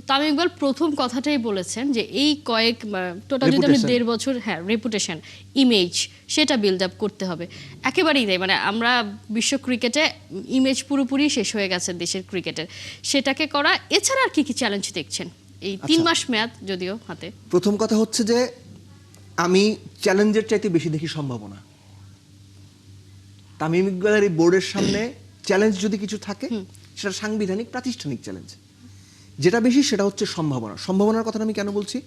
তামিম ইকবাল প্রথম কথাটাই বলেছেন যে এই কয়েক টোটাল যদি আমি 1.5 বছর রেপুটেশন ইমেজ সেটা বিল্ড আপ করতে হবে। একেবারেই তাই, মানে আমরা বিশ্ব ক্রিকেটে ইমেজ পুরোপুরি শেষ হয়ে গেছে দেশের ক্রিকেটের, সেটাকে করা। এছাড়া আর কি কি চ্যালেঞ্জ দেখছেন এই 3 মাস মেয়াদ যদিও হাতে? প্রথম কথা হচ্ছে যে আমি চ্যালেঞ্জের চাইতে বেশি দেখি সম্ভাবনা। তামিম ইকবালের এই বোর্ডের সামনে চ্যালেঞ্জ যদি কিছু থাকে সেটা সাংবিধানিক প্রাতিষ্ঠানিক চ্যালেঞ্জ, যেটা বেশি সেটা হচ্ছে সম্ভাবনা। সম্ভাবনার কথা আমি কেন বলছি,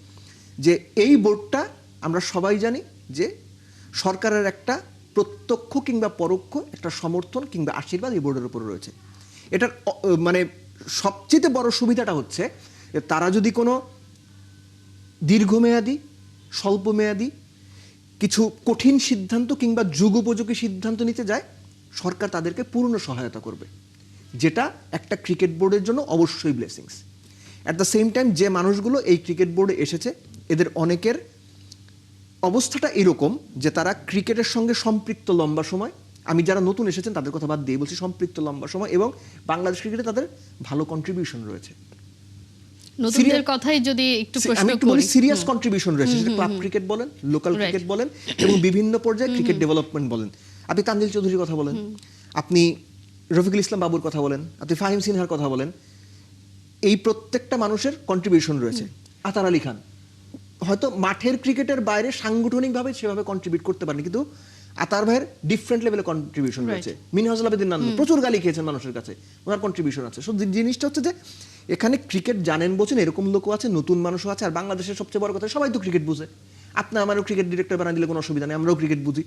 যে এই বোর্ডটা আমরা সবাই জানি যে সরকারের একটা প্রত্যক্ষ কিংবা পরোক্ষ একটা সমর্থন কিংবা আশীর্বাদ এই বোর্ডের উপর রয়েছে। এটার মানে সবচেয়ে বড় সুবিধাটা হচ্ছে যে তারা যদি কোনো দীর্ঘমেয়াদী স্বল্পমেয়াদী কিছু কঠিন সিদ্ধান্ত কিংবা যুগোপযোগী সিদ্ধান্ত নিতে যায়, সরকার তাদেরকে পূর্ণ সহায়তা করবে, যেটা একটা ক্রিকেট বোর্ডের জন্য অবশ্যই blessings. At the same time যে মানুষগুলো এই ক্রিকেট বোর্ডে এসেছে এদের অনেকের অবস্থাটা এরকম যে তারা ক্রিকেটের সঙ্গে সম্পৃক্ত লম্বা সময়, আমি যারা নতুন এসেছেন তাদের কথা বাদ দিয়ে বলছি, সম্পৃক্ত লম্বা সময়, এবং বাংলাদেশ ক্রিকেটে তাদের ভালো কন্ট্রিবিউশন রয়েছে। নতুনদের কথাই যদি একটু প্রশ্ন করি, সিরিয়াস কন্ট্রিবিউশন রয়েছে, সেটা ক্লাব ক্রিকেট বলেন, লোকাল ক্রিকেট বলেন, এবং বিভিন্ন পর্যায়ে ক্রিকেট ডেভেলপমেন্ট বলেন। আপনি তানজিল চৌধুরীর কথা বলেন, আপনি রফিকুল ইসলাম বাবুর কথা বলেন, আপনি ফাহিম সিনহার কথা বলেন, এই প্রত্যেকটা মানুষের কন্ট্রিবিউশন রয়েছে। আতার আলী খান হয়তো মাঠের ক্রিকেটের বাইরে সাংগঠনিকভাবে সেভাবে কন্ট্রিবিউট করতে পারেনি, কিন্তু আতার ভাইয়ের ডিফারেন্ট লেভেলে কন্ট্রিবিউশন রয়েছে। মিনহাজুল আবেদিন নান্নু প্রচুর গালি খেয়েছেন মানুষের কাছে, ওনার কন্ট্রিবিউশন আছে। সো জিনিসটা হচ্ছে যে এখানে ক্রিকেট জানেন বোঝেন এরকম লোকও আছে, নতুন মানুষও আছে। আর বাংলাদেশের সবচেয়ে বড় কথা, সবাই তো ক্রিকেট বুঝে। আপনি আমারও ক্রিকেট ডিরেক্টর বানিয়ে দিলে কোনো অসুবিধা নেই, আমরাও ক্রিকেট বুঝি।